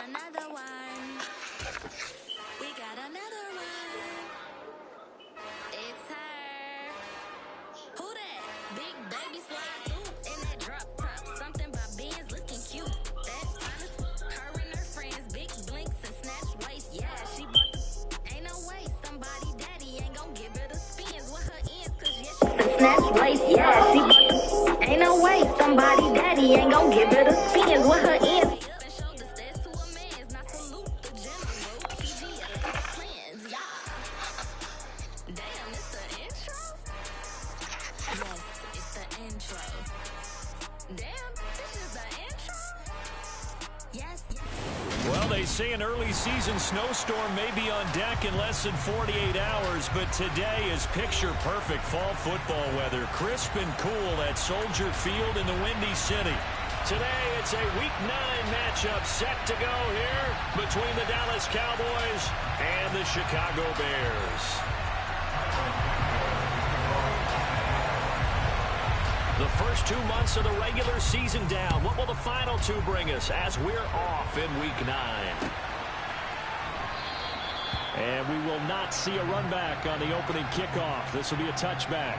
another one. We got another one. It's her. Who that? Big baby slide through in that drop top. Something by Benz looking cute. That's honest. Her and her friends, big blinks and snatch waist. Yeah, she bought the. Ain't no way. Somebody daddy ain't gon' give her the spins with her ends. Cause yeah, she snatch waist. Yeah, she bought the. Ain't no way. Somebody daddy ain't gon' give her the spins with her ends. Well, they say an early season snowstorm may be on deck in less than 48 hours, but today is picture-perfect fall football weather. Crisp and cool at Soldier Field in the Windy City. Today, it's a Week 9 matchup set to go here between the Dallas Cowboys and the Chicago Bears. The first 2 months of the regular season down. What will the final two bring us as we're off in Week 9? And we will not see a run back on the opening kickoff. This will be a touchback.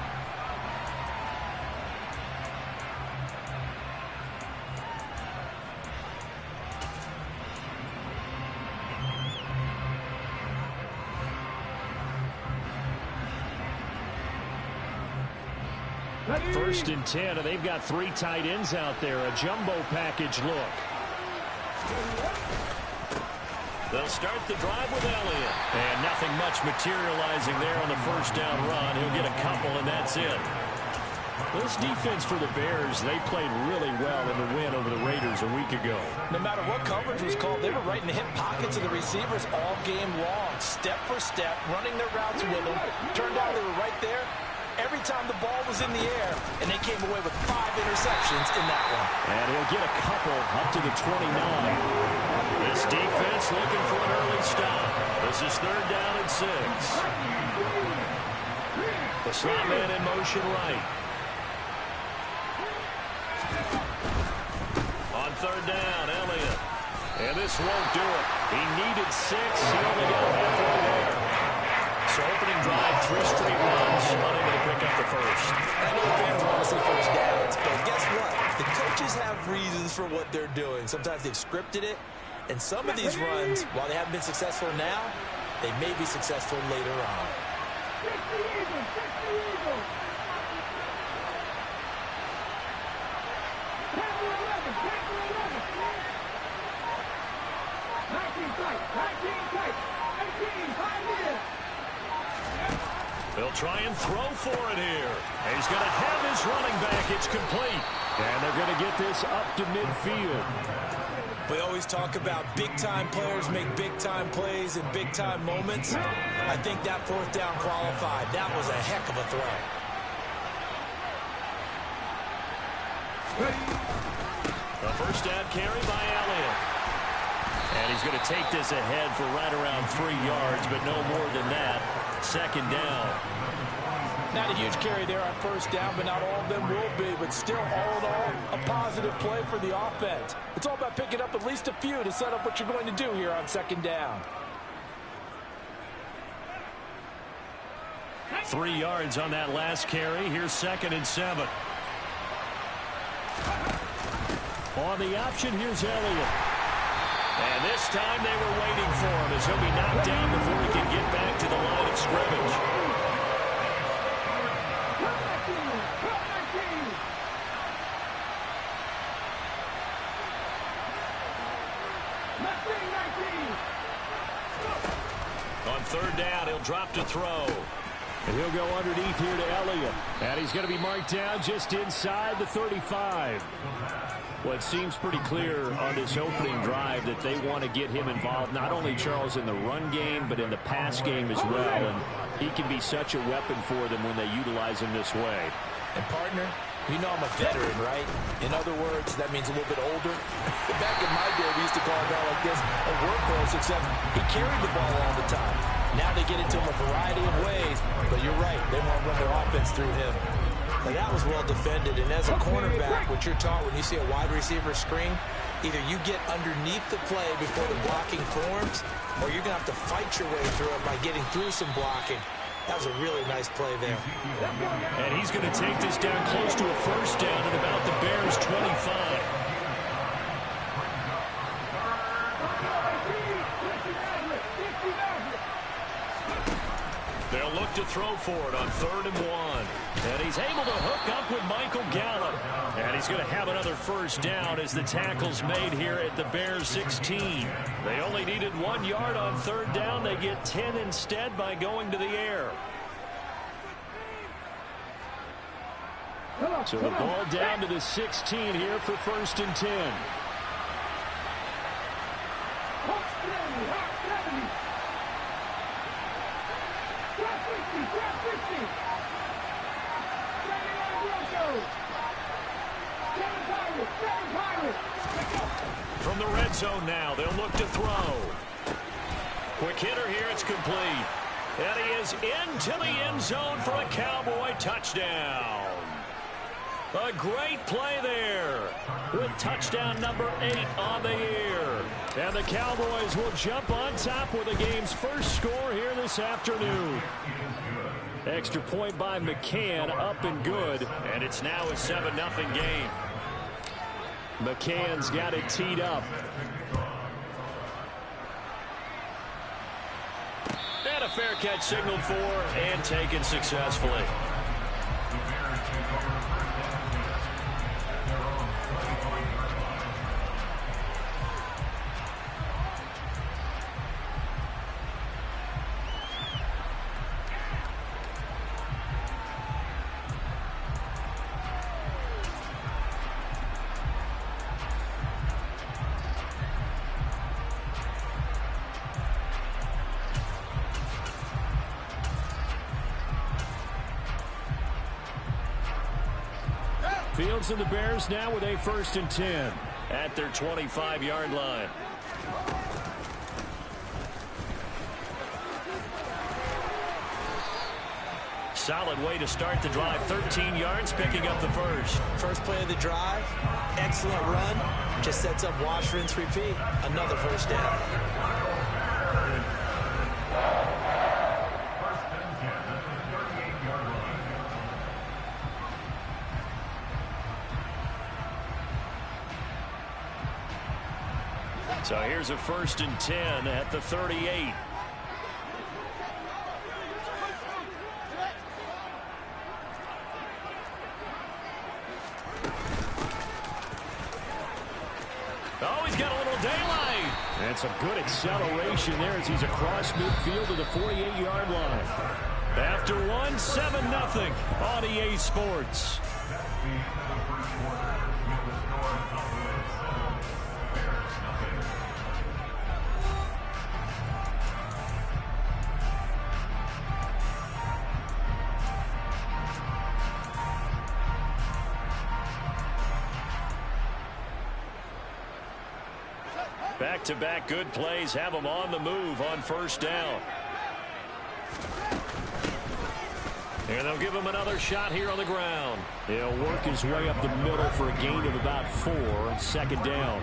First and 10, and they've got 3 tight ends out there. A jumbo package look. They'll start the drive with Elliott. And nothing much materializing there on the first down run. He'll get a couple, and that's it. This defense for the Bears, they played really well in the win over the Raiders a week ago. No matter what coverage was called, they were right in the hip pockets of the receivers all game long. Step for step, running their routes with them. Turned out they were right there every time the ball was in the air, and they came away with 5 interceptions in that one. And he'll get a couple up to the 29. This defense looking for an early stop. This is 3rd down and 6. The slot man in motion right. On 3rd down, Elliott. And this won't do it. He needed 6. He only got halfway there. So opening drive, 3 straight runs, unable to pick up the first. I know fans want to see first downs, but guess what? The coaches have reasons for what they're doing. Sometimes they've scripted it, and some of these runs, while they haven't been successful now, they may be successful later on. They'll try and throw for it here. He's going to have his running back. It's complete. And they're going to get this up to midfield. We always talk about big-time players make big-time plays in big-time moments. I think that 4th down qualified. That was a heck of a throw. The first down carry by Elliott. And he's going to take this ahead for right around 3 yards, but no more than that. 2nd down. Not a huge carry there on 1st down, but not all of them will be. But still, all in all, a positive play for the offense. It's all about picking up at least a few to set up what you're going to do here on 2nd down. 3 yards on that last carry. Here's 2nd and 7. On the option, here's Elliott. And this time they were waiting for him as he'll be knocked down before he can get back to the line of scrimmage. On 3rd down, he'll drop to throw. And he'll go underneath here to Elliott. And he's going to be marked down just inside the 35. Well, it seems pretty clear on this opening drive that they want to get him involved, not only, Charles, in the run game, but in the pass game as well. And he can be such a weapon for them when they utilize him this way. And, partner, you know I'm a veteran, right? In other words, that means a little bit older. Back in my day, we used to call a guy like this a workhorse, except he carried the ball all the time. Now they get into him a variety of ways, but you're right. They want to run their offense through him. Now that was well defended, and as a cornerback, what you're taught when you see a wide receiver screen, Either you get underneath the play before the blocking forms, or you're going to have to fight your way through it by getting through some blocking. That was a really nice play there. And he's going to take this down close to a first down at about the Bears' 25. They'll look to throw for it on 3rd and 1. And he's able to hook up with Michael Gallup. And he's going to have another first down as the tackle's made here at the Bears' 16. They only needed 1 yard on 3rd down. They get 10 instead by going to the air. So the ball down to the 16 here for 1st and 10. From the red zone now, they'll look to throw. Quick hitter here, it's complete. And he is into the end zone for a Cowboy touchdown. A great play there with touchdown number 8 on the year. And the Cowboys will jump on top with the game's first score here this afternoon. Extra point by McCann, up and good. And it's now a 7-0 game. McCann's got it teed up. And a fair catch signaled for and taken successfully. Fields and the Bears now with a 1st and 10 at their 25-yard line. Solid way to start the drive. 13 yards, picking up the first. First play of the drive, excellent run. Just sets up wash, rinse, repeat. Another first down. So here's a 1st and 10 at the 38. Oh, he's got a little daylight. And some good acceleration there as he's across midfield to the 48-yard line. After one, 7-0 on EA Sports. Back-to-back good plays have them on the move on 1st down. And they'll give him another shot here on the ground. He'll work his way up the middle for a gain of about 4. 2nd down.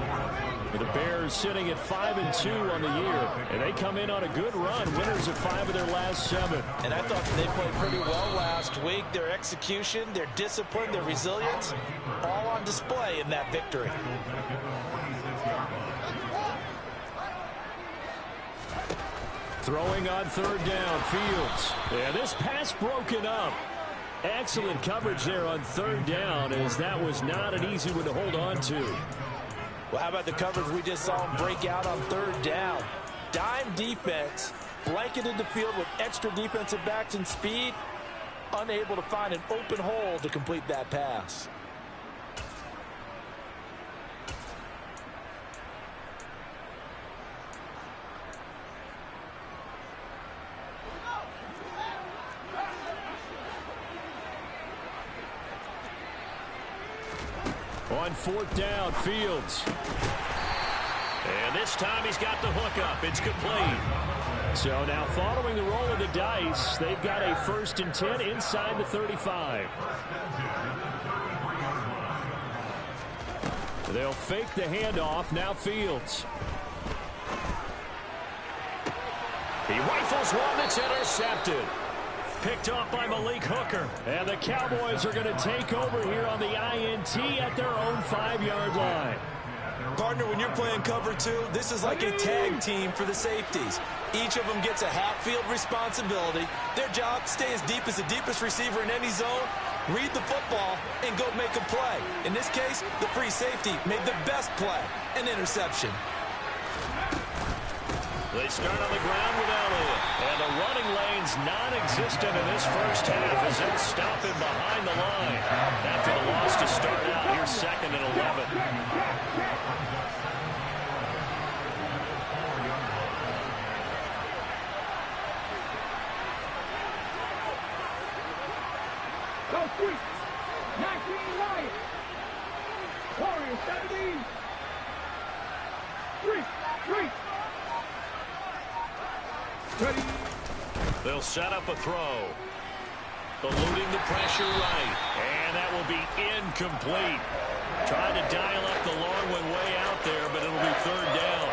With the Bears sitting at 5-2 on the year. And they come in on a good run. Winners of 5 of their last 7. And I thought they played pretty well last week. Their execution, their discipline, their resilience, all on display in that victory. Throwing on 3rd down, Fields. And this pass broken up. Excellent coverage there on 3rd down, as that was not an easy one to hold on to. Well, how about the coverage we just saw him break out on 3rd down? Dime defense, blanketed the field with extra defensive backs and speed, unable to find an open hole to complete that pass. On 4th down, Fields. And this time he's got the hook up. It's complete. So now following the roll of the dice, they've got a 1st and 10 inside the 35. They'll fake the handoff. Now Fields. He rifles one that's intercepted. Picked off by Malik Hooker. And the Cowboys are going to take over here on the INT at their own 5-yard line. Partner, when you're playing cover 2, this is like a tag team for the safeties. Each of them gets a half-field responsibility. Their job, stay as deep as the deepest receiver in any zone, read the football, and go make a play. In this case, the free safety made the best play, an interception. They start on the ground with Elliott. And the running lane's non-existent in this first half as they'll stop him behind the line. After the loss to start out, here's 2nd and 11. Go quick. 19 Lions. Warriors 17. 3. Ready. They'll set up a throw. Eluding the pressure right. And that will be incomplete. Trying to dial up the long one way out there, but it'll be 3rd down.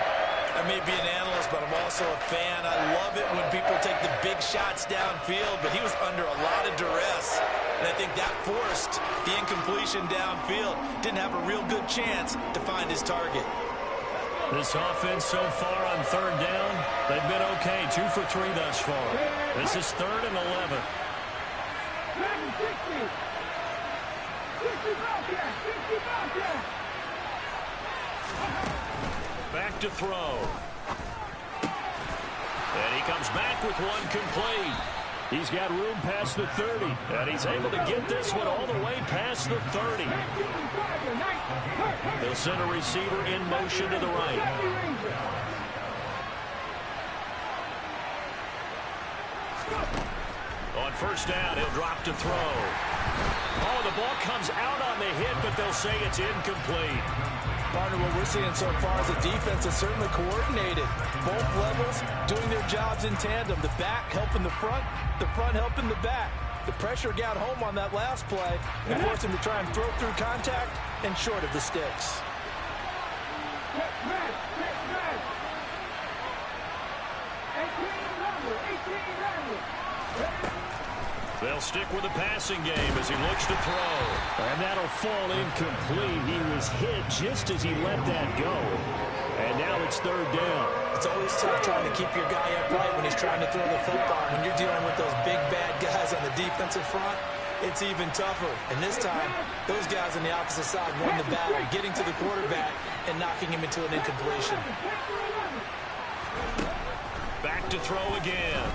I may be an analyst, but I'm also a fan. I love it when people take the big shots downfield, but he was under a lot of duress. And I think that forced the incompletion downfield. Didn't have a real good chance to find his target. This offense so far on 3rd down, they've been okay. 2 for 3 thus far. This is 3rd and 11. 60 Bobcats. Back to throw. And he comes back with one complete. He's got room past the 30. And he's able to get this one all the way past the 30. They'll send a receiver in motion to the right. On 1st down, he'll drop to throw. Oh, the ball comes out on the hit, but they'll say it's incomplete. Partner, what we're seeing so far is a defense that's certainly coordinated. Both levels doing their jobs in tandem. The back helping the front helping the back. The pressure got home on that last play and forced him to try and throw through contact and short of the sticks. They'll stick with the passing game as he looks to throw. And that'll fall incomplete. He was hit just as he let that go. And now it's 3rd down. It's always tough trying to keep your guy upright when he's trying to throw the football. When you're dealing with those big, bad guys on the defensive front, it's even tougher. And this time, those guys on the opposite side won the battle, getting to the quarterback and knocking him into an incompletion. Back to throw again.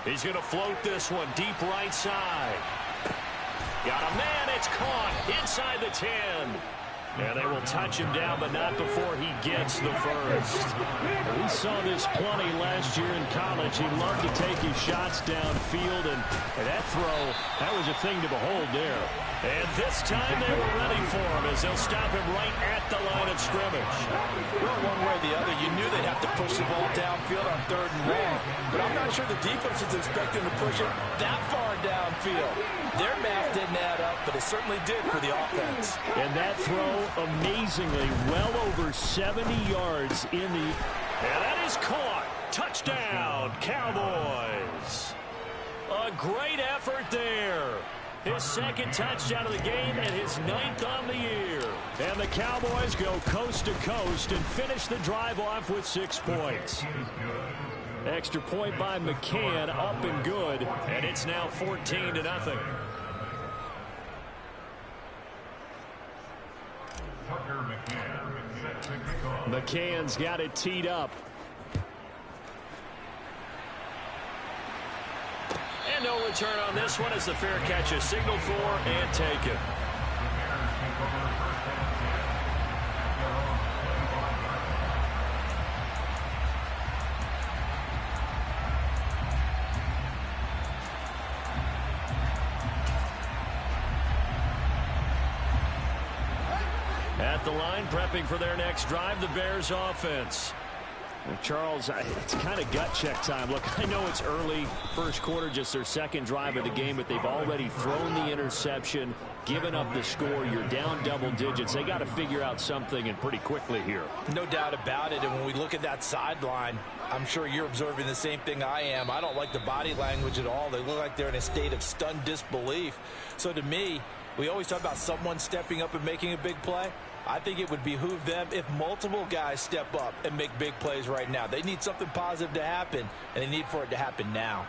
He's going to float this one deep right side. Got a man. It's caught inside the 10. And they will touch him down, but not before he gets the first. We saw this plenty last year in college. He loved to take his shots downfield, and that throw, that was a thing to behold there. And this time they were ready for him as they'll stop him right at the line of scrimmage. Well, one way or the other, you knew they'd have to push the ball downfield on 3rd and long. But I'm not sure the defense was expecting to push it that far downfield. Their math didn't add up, but it certainly did for the offense. And that throw, amazingly, well over 70 yards in the... And that is caught. Touchdown, Cowboys. A great effort there. His 2nd touchdown of the game and his 9th on the year. And the Cowboys go coast to coast and finish the drive off with 6 points. Extra point by McCann, up and good, and it's now 14-0. McCann's got it teed up. And no return on this one as the fair catch is signaled for and taken. At the line, prepping for their next drive, the Bears offense. Charles, it's kind of gut check time. Look, I know it's early, first quarter, just their second drive of the game, but they've already thrown the interception, given up the score. You're down double digits. They got to figure out something, and pretty quickly here. No doubt about it, and when we look at that sideline, I'm sure you're observing the same thing I am. I don't like the body language at all. They look like they're in a state of stunned disbelief. So to me, we always talk about someone stepping up and making a big play. I think it would behoove them if multiple guys step up and make big plays right now. They need something positive to happen, and they need for it to happen now.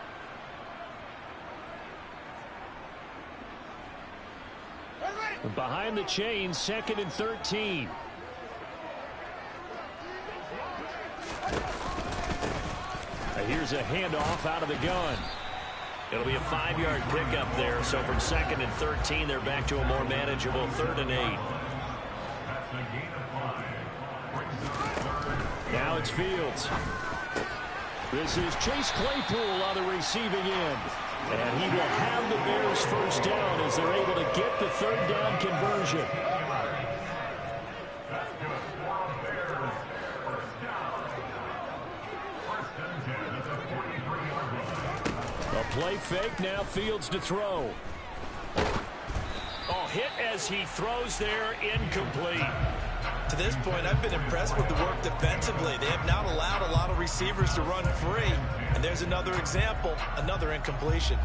Behind the chains, 2nd and 13. Here's a handoff out of the gun. It'll be a 5-yard pickup there, so from 2nd and 13, they're back to a more manageable 3rd and 8. Now it's Fields. This is Chase Claypool on the receiving end. And he will have the Bears first down as they're able to get the 3rd down conversion. A play fake, now Fields to throw. Oh, hit as he throws there, incomplete. To this point, I've been impressed with the work defensively. They have not allowed a lot of receivers to run free. And there's another example, another incompletion.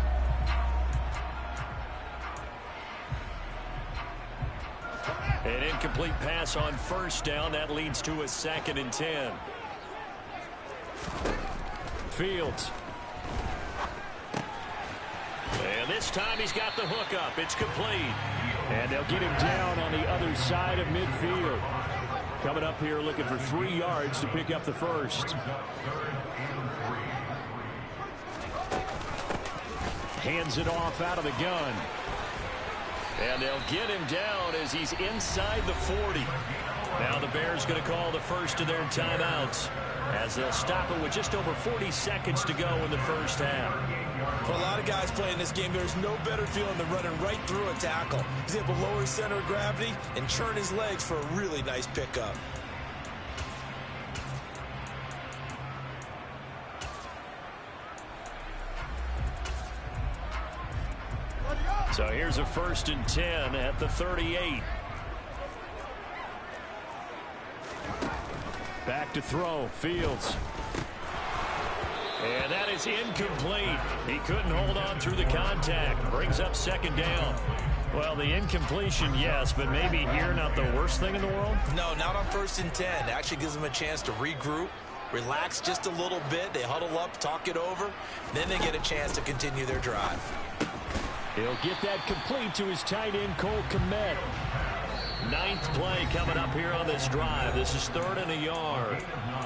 An incomplete pass on first down. That leads to a 2nd and 10. Fields. And this time he's got the hook up. It's complete. And they'll get him down on the other side of midfield. Coming up here looking for 3 yards to pick up the first. Hands it off out of the gun. And they'll get him down as he's inside the 40. Now the Bears going to call the first of their timeouts as they'll stop it with just over 40 seconds to go in the first half. For a lot of guys playing this game, there's no better feeling than running right through a tackle. He's able to lower his center of gravity and churn his legs for a really nice pickup. So here's a 1st and 10 at the 38. Back to throw, Fields. And that is incomplete. He couldn't hold on through the contact. Brings up 2nd down. Well, the incompletion, yes, but maybe here not the worst thing in the world? No, not on 1st and 10. It actually gives them a chance to regroup, relax just a little bit. They huddle up, talk it over. Then they get a chance to continue their drive. He'll get that complete to his tight end, Cole Kmet. 9th play coming up here on this drive. This is 3rd and a yard.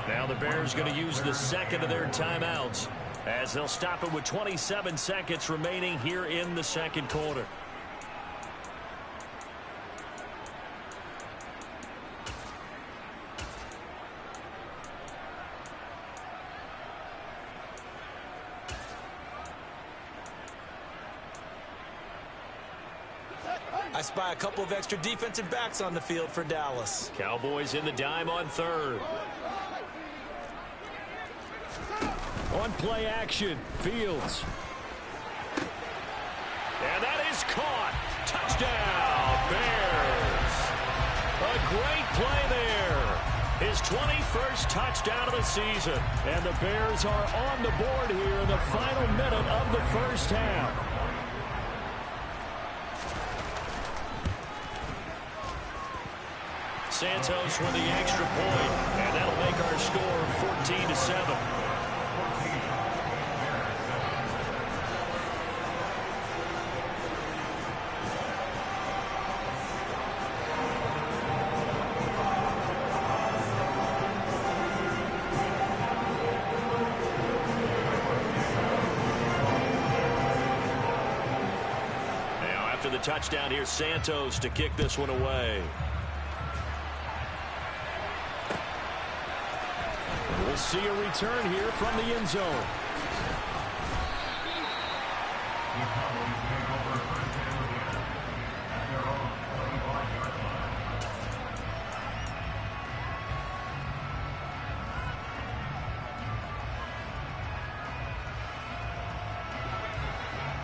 Now the Bears going to use the 2nd of their timeouts as they'll stop it with 27 seconds remaining here in the 2nd quarter. I spy a couple of extra defensive backs on the field for Dallas. Cowboys in the dime on 3rd. On play action, Fields. And that is caught. Touchdown, Bears. A great play there. His 21st touchdown of the season. And the Bears are on the board here in the final minute of the first half. Santos with the extra point, and that'll make our score 14-7. Now after the touchdown, here's Santos to kick this one away. We'll see a return here from the end zone.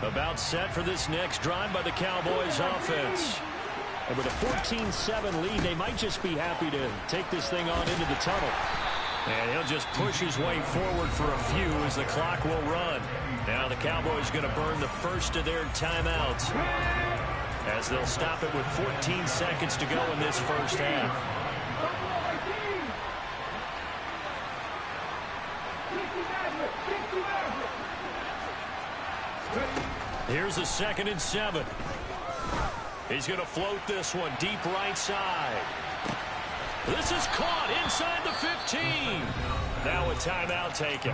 About set for this next drive by the Cowboys offense. And with a 14-7 lead, they might just be happy to take this thing on into the tunnel. And he'll just push his way forward for a few as the clock will run. Now the Cowboys going to burn the first of their timeouts as they'll stop it with 14 seconds to go in this first half. Here's a 2nd and 7. He's going to float this one deep right side. This is caught inside the 15. Now a timeout taken.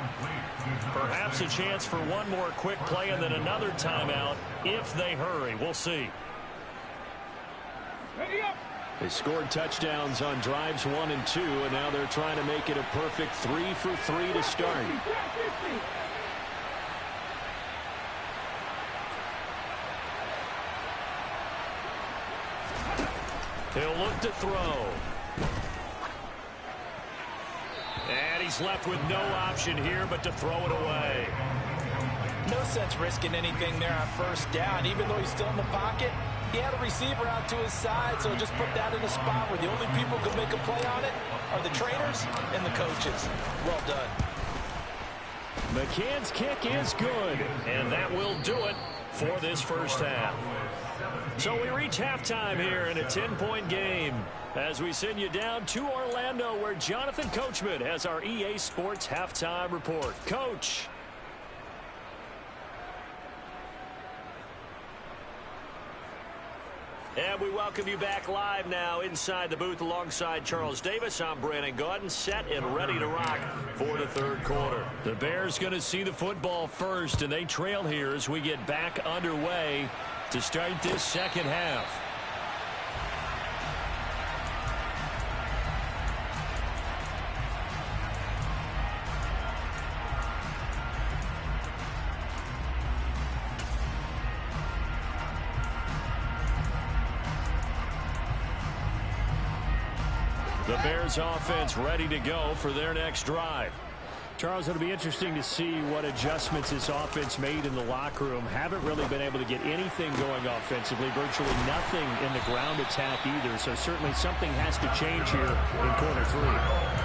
Perhaps a chance for one more quick play and then another timeout if they hurry. We'll see. They scored touchdowns on drives 1 and 2, and now they're trying to make it a perfect 3 for 3 to start. He'll look to throw. And he's left with no option here but to throw it away. No sense risking anything there on first down. Even though he's still in the pocket, he had a receiver out to his side, so just put that in a spot where the only people who can make a play on it are the trainers and the coaches. Well done. McCann's kick is good, and that will do it for this first half. So we reach halftime here in a 10-point game as we send you down to Orlando, where Jonathan Coachman has our EA Sports halftime report. Coach. And we welcome you back live now inside the booth alongside Charles Davis. I'm Brandon Gaudin, set and ready to rock for the third quarter. The Bears going to see the football first, and they trail here as we get back underway to start this second half. The Bears offense ready to go for their next drive. Charles, it'll be interesting to see what adjustments this offense made in the locker room. Haven't really been able to get anything going offensively, virtually nothing in the ground attack either. So certainly something has to change here in quarter 3.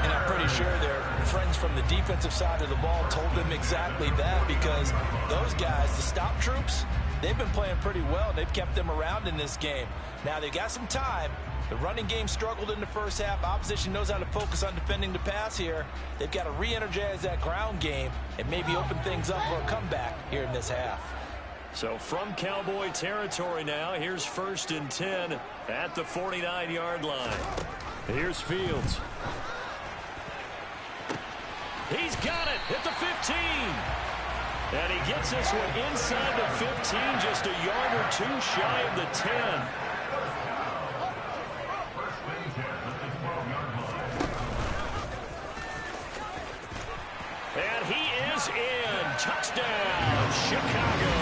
And I'm pretty sure their friends from the defensive side of the ball told them exactly that, because those guys, the stop troops, they've been playing pretty well. They've kept them around in this game. Now they've got some time. The running game struggled in the first half. Opposition knows how to focus on defending the pass here. They've got to re-energize that ground game and maybe open things up for a comeback here in this half. So from Cowboy territory now, here's 1st and 10 at the 49-yard line. Here's Fields. He's got it at the 15. And he gets this one inside the 15, just a yard or two shy of the 10. And he is in. Touchdown, Chicago.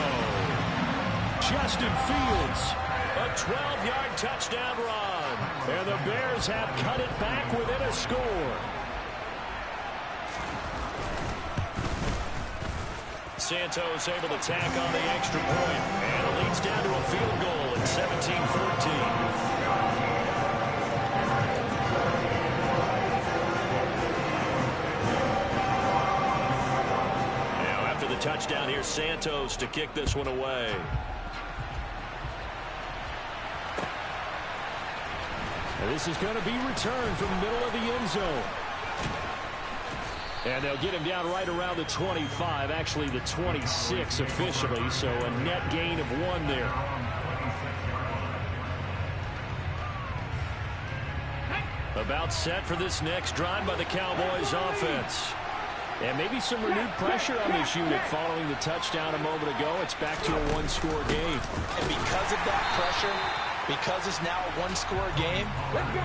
Justin Fields, a 12-yard touchdown run. And the Bears have cut it back within a score. Santos able to tack on the extra point. And it leads down to a field goal at 17-14. Touchdown here, Santos to kick this one away. And this is going to be returned from the middle of the end zone. And they'll get him down right around the 25, actually the 26 officially, so a net gain of 1 there. About set for this next drive by the Cowboys offense. And maybe some renewed pressure on this unit following the touchdown a moment ago. It's back to a one-score game. And because of that pressure, because it's now a one-score game,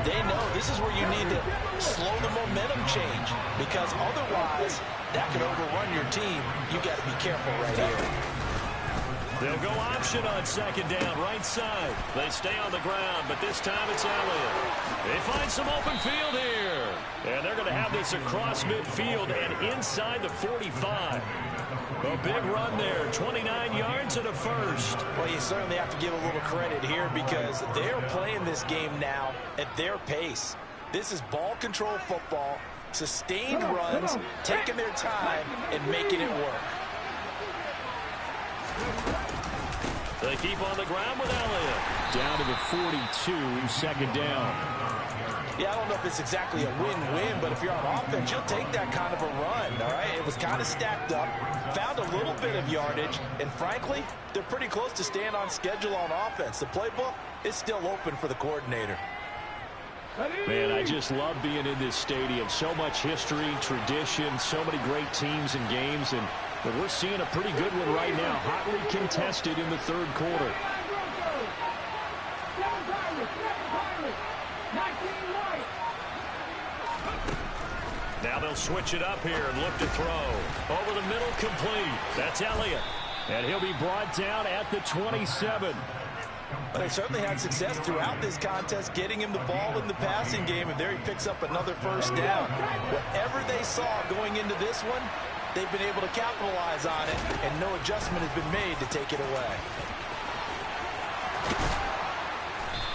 they know this is where you need to slow the momentum change. Because otherwise, that could overrun your team. You got to be careful right here. They'll go option on second down, right side. They stay on the ground, but this time it's Elliott. They find some open field here. And they're going to have this across midfield and inside the 45. A big run there, 29 yards and a first. Well, you certainly have to give a little credit here because they're playing this game now at their pace. This is ball control football, sustained runs, taking their time and making it work. They keep on the ground with Elliott. Down to the 42, second down. Yeah, I don't know if it's exactly a win-win, but if you're on offense, you'll take that kind of a run, all right? It was kind of stacked up, found a little bit of yardage, and frankly, they're pretty close to staying on schedule on offense. The playbook is still open for the coordinator. Man, I just love being in this stadium. So much history, tradition, so many great teams and games, and we're seeing a pretty good one right now, hotly contested in the third quarter. Now they'll switch it up here and look to throw. Over the middle, complete. That's Elliott. And he'll be brought down at the 27. They certainly had success throughout this contest getting him the ball in the passing game, and there he picks up another first down. Whatever they saw going into this one, they've been able to capitalize on it, and no adjustment has been made to take it away.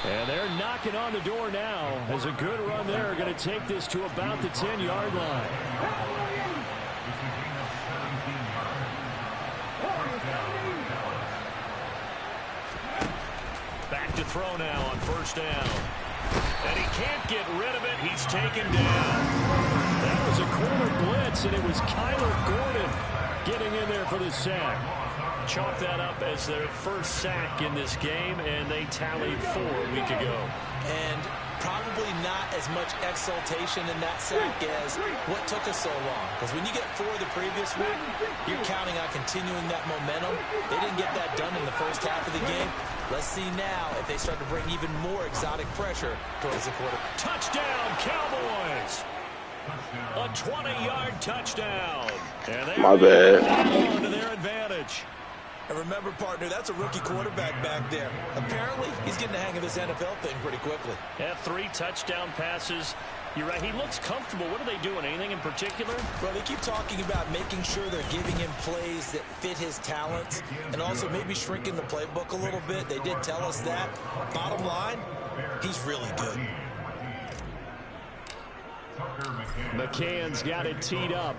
And they're knocking on the door now as a good run there. Going to take this to about the 10-yard line. Back to throw now on first down. And he can't get rid of it. He's taken down. That was a corner blitz, and it was Kyler Gordon getting in there for the sack. Chalk that up as their first sack in this game, and they tallied 4 a week ago. And probably not as much exultation in that sack as what took us so long. Because when you get 4 the previous week, you're counting on continuing that momentum. They didn't get that done in the first half of the game. Let's see now if they start to bring even more exotic pressure towards the quarter. Touchdown, Cowboys! A 20-yard touchdown. And they My bad. to their advantage. And remember, partner, that's a rookie quarterback back there. Apparently, he's getting the hang of this NFL thing pretty quickly. Yeah, 3 touchdown passes. You're right, he looks comfortable. What are they doing? Anything in particular? Well, they keep talking about making sure they're giving him plays that fit his talents and also maybe shrinking the playbook a little bit. They did tell us that. Bottom line, he's really good. McCann's got it teed up.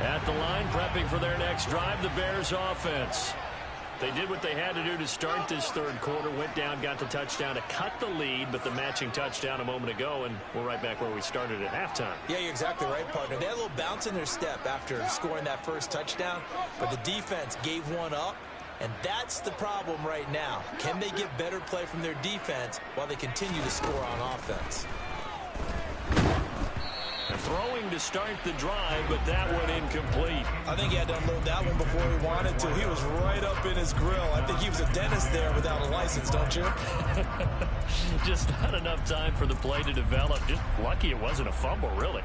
At the line, prepping for their next drive, the Bears offense. They did what they had to do to start this third quarter, went down, got the touchdown to cut the lead, but the matching touchdown a moment ago, and we're right back where we started at halftime. Yeah, you're exactly right, partner. They had a little bounce in their step after scoring that first touchdown, but the defense gave one up, and that's the problem right now. Can they get better play from their defense while they continue to score on offense? Throwing to start the drive, but that one incomplete. I think he had to unload that one before he wanted to. He was right up in his grill. I think he was a dentist there without a license, don't you? Just not enough time for the play to develop. Just lucky it wasn't a fumble, really.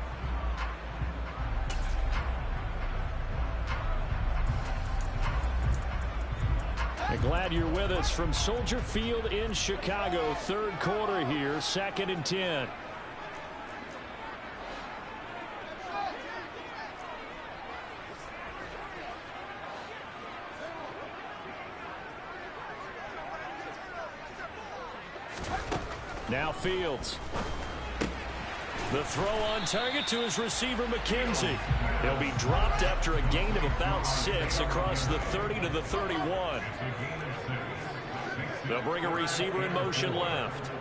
And glad you're with us from Soldier Field in Chicago. Third quarter here, 2nd and 10. Now Fields. The throw on target to his receiver, McKenzie. He'll be dropped after a gain of about 6 across the 30 to the 31. They'll bring a receiver in motion left.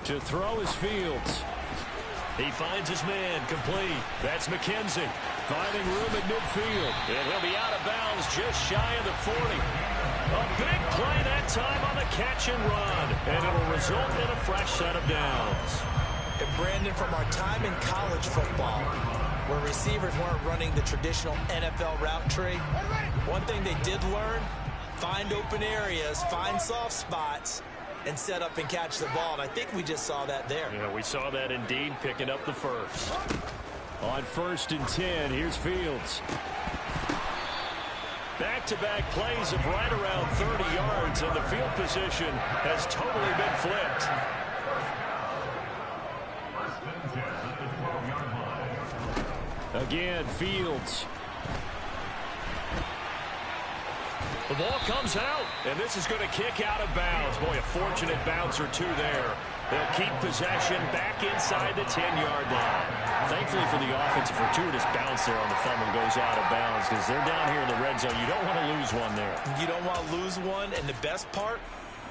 To throw is Fields. He finds his man, complete. That's McKenzie. Finding room at midfield. And he'll be out of bounds just shy of the 40. A big play that time on the catch and run. And it'll result in a fresh set of downs. And Brandon, from our time in college football, where receivers weren't running the traditional NFL route tree, one thing they did learn, find open areas, find soft spots, and set up and catch the ball. And I think we just saw that there. Yeah, we saw that indeed, picking up the first. On 1st and 10, here's Fields. Back-to-back plays of right around 30 yards, and the field position has totally been flipped. Again, Fields. The ball comes out, and this is going to kick out of bounds. Boy, a fortunate bounce or two there. They'll keep possession back inside the 10-yard line. Thankfully for the offense, a fortuitous bounce there on the fumble goes out of bounds because they're down here in the red zone. You don't want to lose one there. You don't want to lose one, and the best part,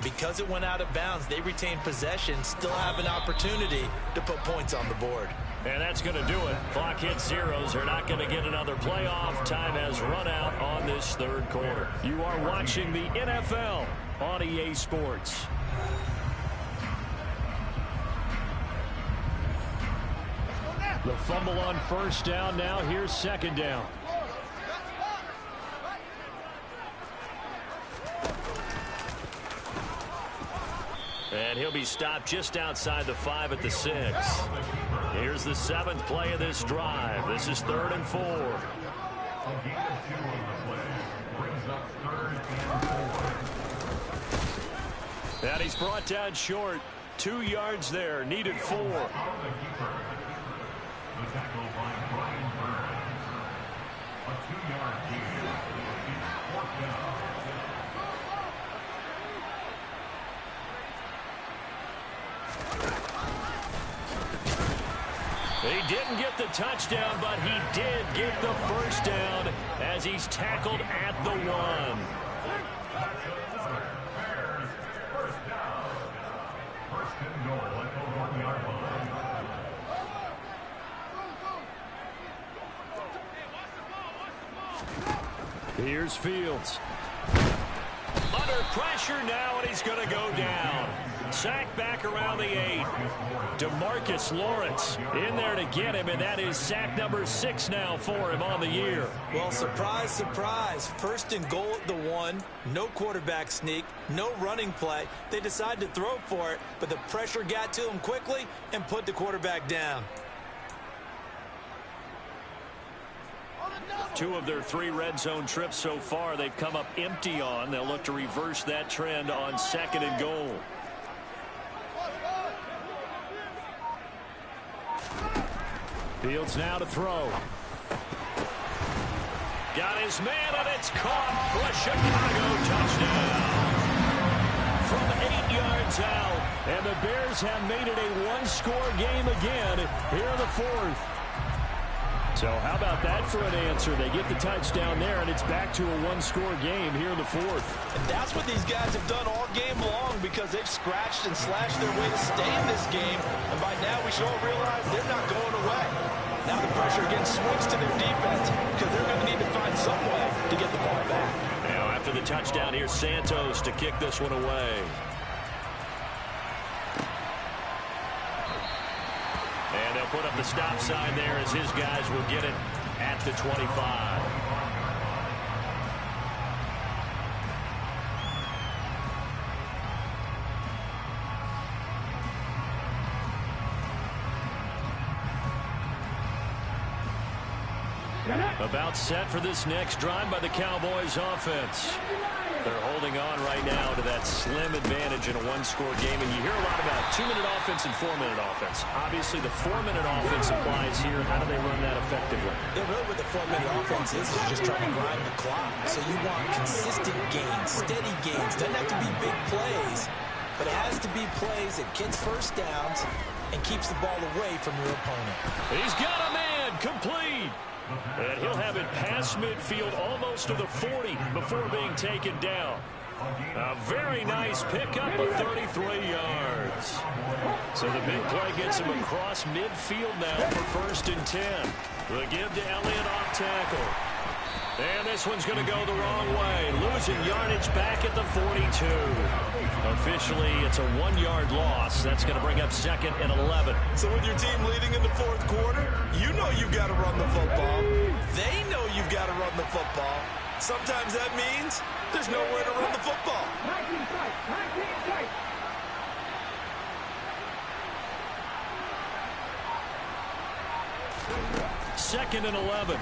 because it went out of bounds, they retain possession, still have an opportunity to put points on the board. And that's going to do it. Clock hits zeros. They're not going to get another playoff. Time has run out on this third quarter. You are watching the NFL on EA Sports. The fumble on 1st down. Now here's 2nd down. And he'll be stopped just outside the 5 at the 6. Here's the 7th play of this drive. This is 3rd and 4. And he's brought down short. 2 yards there. Needed 4. He didn't get the touchdown, but he did get the first down as he's tackled at the 1. Here's Fields. Under pressure now, and he's going to go down. Sacked back around the 8. DeMarcus Lawrence in there to get him, and that is sack number 6 now for him on the year. Well, surprise, surprise. 1st and goal at the 1. No quarterback sneak, no running play. They decide to throw for it, but the pressure got to him quickly and put the quarterback down. 2 of their 3 red zone trips so far they've come up empty on. They'll look to reverse that trend on 2nd and goal. Fields now to throw. Got his man, and it's caught for a Chicago touchdown. From 8 yards out, and the Bears have made it a 1-score game again here in the 4th. So how about that for an answer? They get the touchdown there, and it's back to a 1-score game here in the 4th. And that's what these guys have done all game long because they've scratched and slashed their way to stay in this game. And by now we should all realize they're not going away. Now the pressure again swings to their defense because they're going to need to find some way to get the ball back. Now after the touchdown, here's Santos to kick this one away. And they'll put up the stop sign there as his guys will get it at the 25. About set for this next drive by the Cowboys offense. They're holding on right now to that slim advantage in a 1-score game. And you hear a lot about 2-minute offense and 4-minute offense. Obviously, the 4-minute offense applies here. How do they run that effectively? Yeah, really what the 4-minute offense is just trying to grind the clock. So you want consistent gains, steady gains. Doesn't have to be big plays, but it has to be plays that gets first downs and keeps the ball away from your opponent. He's got a man, complete. And he'll have it past midfield almost to the 40 before being taken down. A very nice pickup of 33 yards. So the big play gets him across midfield now for 1st and 10. The give to Elliott off tackle. And this one's going to go the wrong way. Losing yardage back at the 42. Officially, it's a 1-yard loss. That's going to bring up 2nd and 11. So with your team leading in the 4th quarter, you know you've got to run the football. They know you've got to run the football. Sometimes that means there's nowhere to run the football. 19 tight, 19 tight. Second and 11.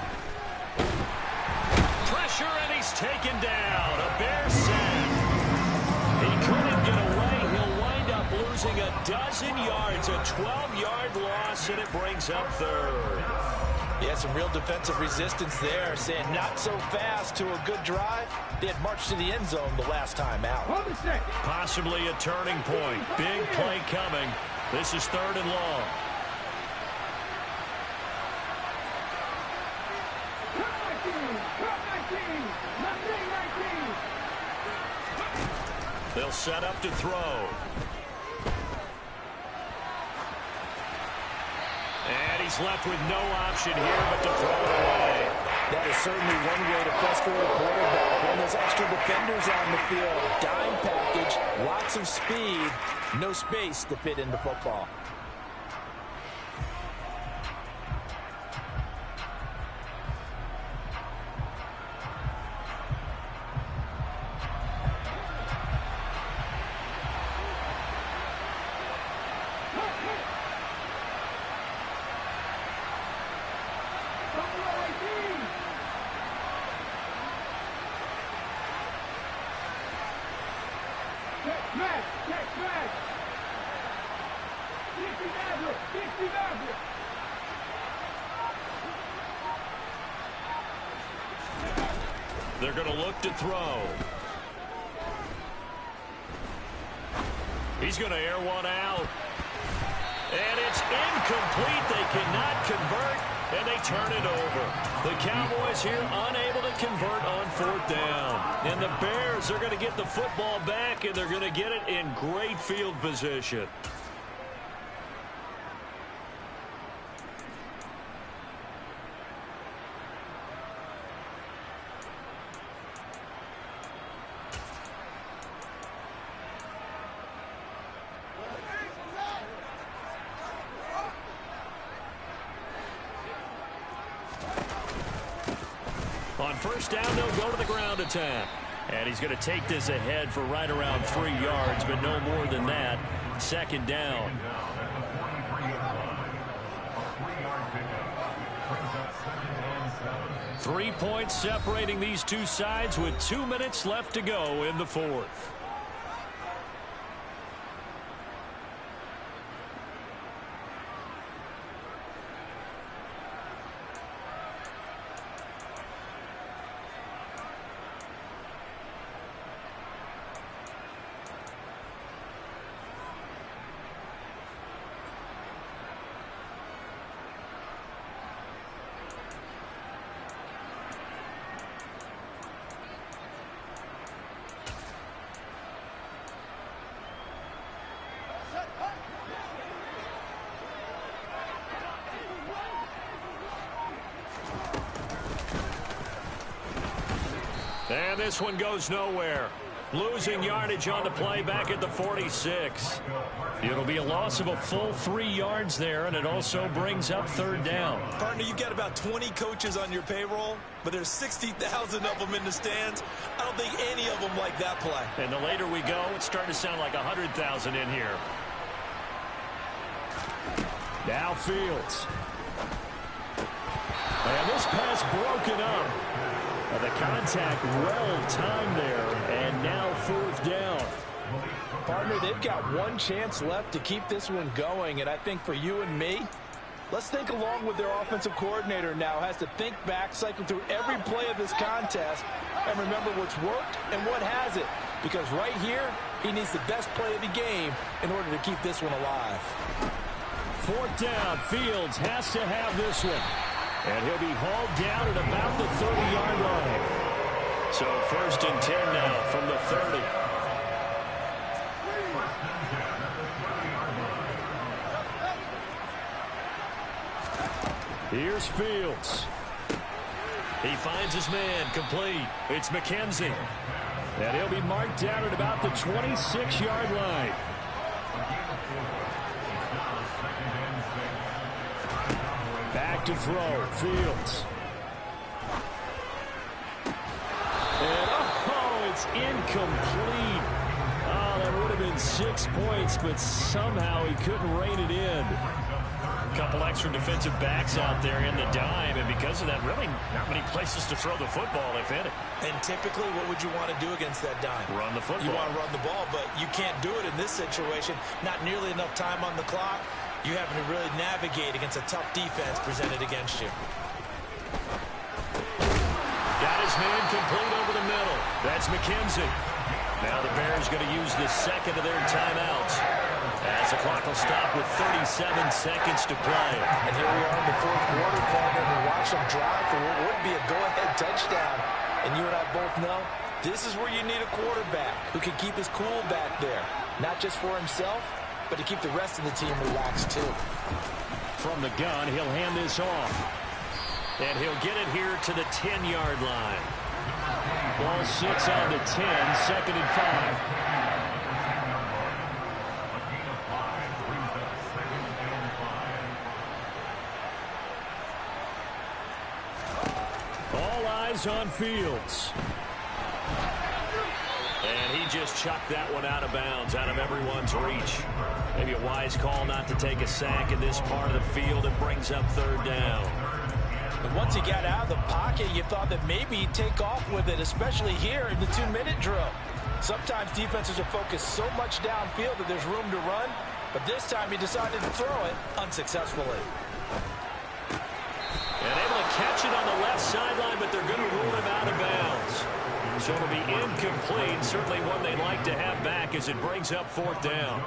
Pressure, and he's taken down. A Bear sack. He couldn't get away. He'll wind up losing a dozen yards. A 12-yard loss, and it brings up 3rd. Yeah, some real defensive resistance there, saying not so fast to a good drive. They had marched to the end zone the last time out. Hold the stick. Possibly a turning point. Big play coming. This is 3rd and long. They'll set up to throw. And he's left with no option here but to throw it away. That is certainly one way to frustrate a quarterback when there's extra defenders on the field. Dime package, lots of speed, no space to fit into football. They're going to look to throw. He's going to air one out. And it's incomplete. They cannot convert, and they turn it over. The Cowboys here unable to convert on 4th down. And the Bears are going to get the football back, and they're going to get it in great field position. On 1st down, they'll go to the ground attack. And he's going to take this ahead for right around 3 yards, but no more than that. 2nd down. Three points separating these two sides with 2 minutes left to go in the 4th. And this one goes nowhere. Losing yardage on the play back at the 46. It'll be a loss of a full 3 yards there, and it also brings up 3rd down. Partner, you've got about 20 coaches on your payroll, but there's 60,000 of them in the stands. I don't think any of them like that play. And the later we go, it's starting to sound like 100,000 in here. Now Fields. And this pass broken up. The contact well timed there, and now 4th down. Partner, they've got one chance left to keep this one going, and I think for you and me, let's think along with their offensive coordinator now. Has to think back, cycle through every play of this contest, and remember what's worked and what hasn't. Because right here, he needs the best play of the game in order to keep this one alive. 4th down, Fields has to have this one. And he'll be hauled down at about the 30-yard line. So 1st and 10 now from the 30. Here's Fields. He finds his man, complete. It's McKenzie. And he'll be marked down at about the 26-yard line. Back to throw, Fields. And it's incomplete. Oh, that would have been 6 points, but somehow he couldn't rein it in. Couple extra defensive backs out there in the dime, and because of that, really not many places to throw the football, if any. And typically, what would you want to do against that dime? Run the football. You want to run the ball, but you can't do it in this situation. Not nearly enough time on the clock. You having to really navigate against a tough defense presented against you. Got his man complete over the middle. That's McKenzie. Now the Bears going to use the second of their timeouts, as the clock will stop with 37 seconds to play. And here we are in the fourth quarter, and we watch them drive for what would be a go-ahead touchdown. And you and I both know this is where you need a quarterback who can keep his cool back there, not just for himself, but to keep the rest of the team relaxed too. From the gun, he'll hand this off. And he'll get it here to the 10-yard line. Ball sits on the 10, 2nd and 5. All eyes on Fields. And he just chucked that one out of bounds, out of everyone's reach. Maybe a wise call not to take a sack in this part of the field. It brings up 3rd down. And once he got out of the pocket, you thought that maybe he'd take off with it, especially here in the 2-minute drill. Sometimes defenses are focused so much downfield that there's room to run, but this time he decided to throw it unsuccessfully. And able to catch it on the left sideline, but they're going to rule him out of bounds. So it'll be incomplete, certainly one they'd like to have back as it brings up 4th down.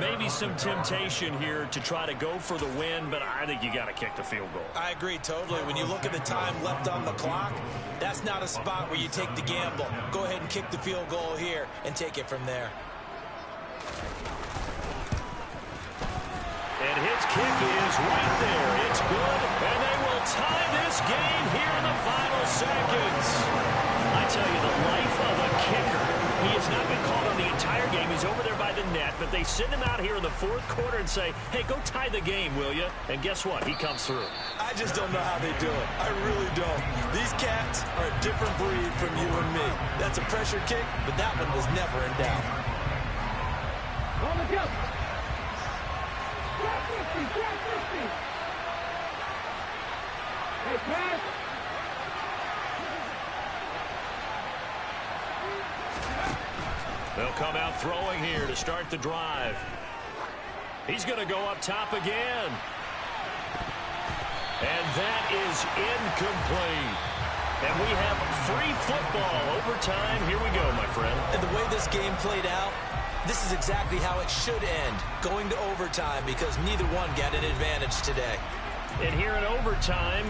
Maybe some temptation here to try to go for the win, but I think you got to kick the field goal. I agree totally. When you look at the time left on the clock, that's not a spot where you take the gamble. Go ahead and kick the field goal here and take it from there. And his kick is right there. It's good, and they will tie this game here in the final seconds. I tell you, the life of a kicker. He has not been called on the entire game. He's over there by the net, but they send him out here in the 4th quarter and say, hey, go tie the game, will you? And guess what? He comes through. I just don't know how they do it. I really don't. These cats are a different breed from you and me. That's a pressure kick, but that one was never in doubt. On the jump. Drop 50, drop 50. Hey, pass. They'll come out throwing here to start the drive. He's going to go up top again. And that is incomplete. And we have free football overtime. Here we go, my friend. And the way this game played out, this is exactly how it should end, going to overtime, because neither one got an advantage today. And here in overtime,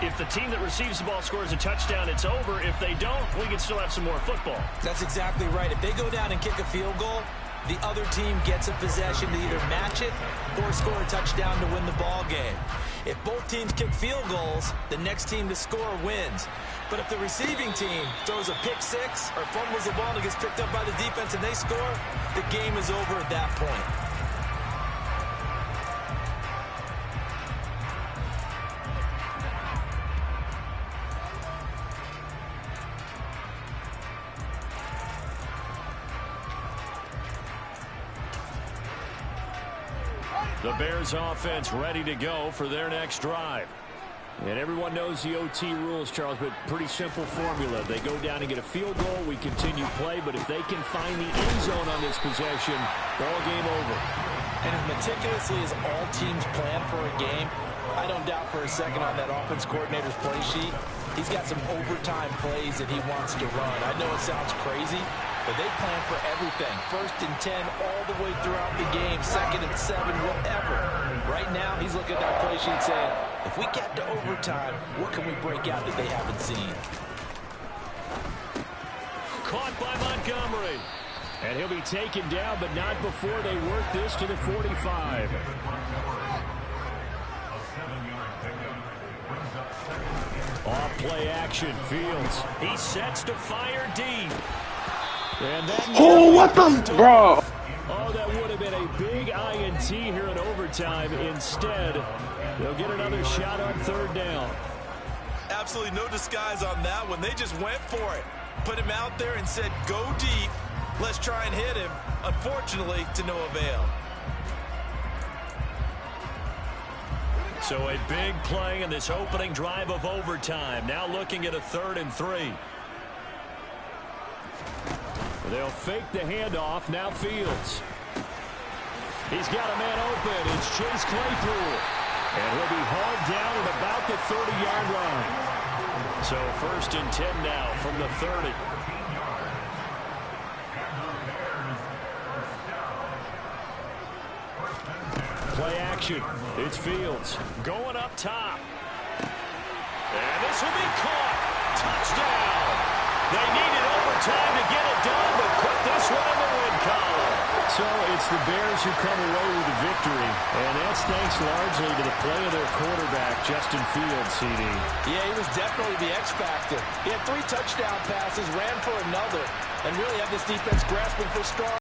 if the team that receives the ball scores a touchdown, it's over. If they don't, we can still have some more football. That's exactly right. If they go down and kick a field goal, the other team gets a possession to either match it or score a touchdown to win the ball game. If both teams kick field goals, the next team to score wins. But if the receiving team throws a pick six or fumbles the ball and gets picked up by the defense and they score, the game is over at that point. The Bears offense ready to go for their next drive. And everyone knows the OT rules, Charles, but pretty simple formula. They go down and get a field goal, we continue play, but if they can find the end zone on this possession, ball game over. And as meticulously as all teams plan for a game, I don't doubt for a second on that offense coordinator's play sheet, he's got some overtime plays that he wants to run. I know it sounds crazy, but they plan for everything. 1st and 10 all the way throughout the game, 2nd and 7, whatever. Right now, he's looking at that play sheet saying, if we get to overtime, what can we break out that they haven't seen? Caught by Montgomery. And he'll be taken down, but not before they work this to the 45. Off play action, Fields. He sets to fire deep. And that Oh, what the, bro? Oh, that would have been a big INT here in overtime. Instead, they'll get another shot on third down. Absolutely no disguise on that one. They just went for it. Put him out there and said, go deep. Let's try and hit him. Unfortunately, to no avail. So a big play in this opening drive of overtime. Now looking at a 3rd and 3. They'll fake the handoff. Now Fields. He's got a man open. It's Chase Claypool. And he'll be hauled down at about the 30-yard line. So 1st and 10 now from the 30. Play action. It's Fields going up top. And this will be caught. Touchdown. They needed overtime to get it done, but put this one in the win column. So it's the Bears who come away with the victory, and that's thanks largely to the play of their quarterback, Justin Fields, CD. Yeah, he was definitely the X factor. He had 3 touchdown passes, ran for another, and really had this defense grasping for straws.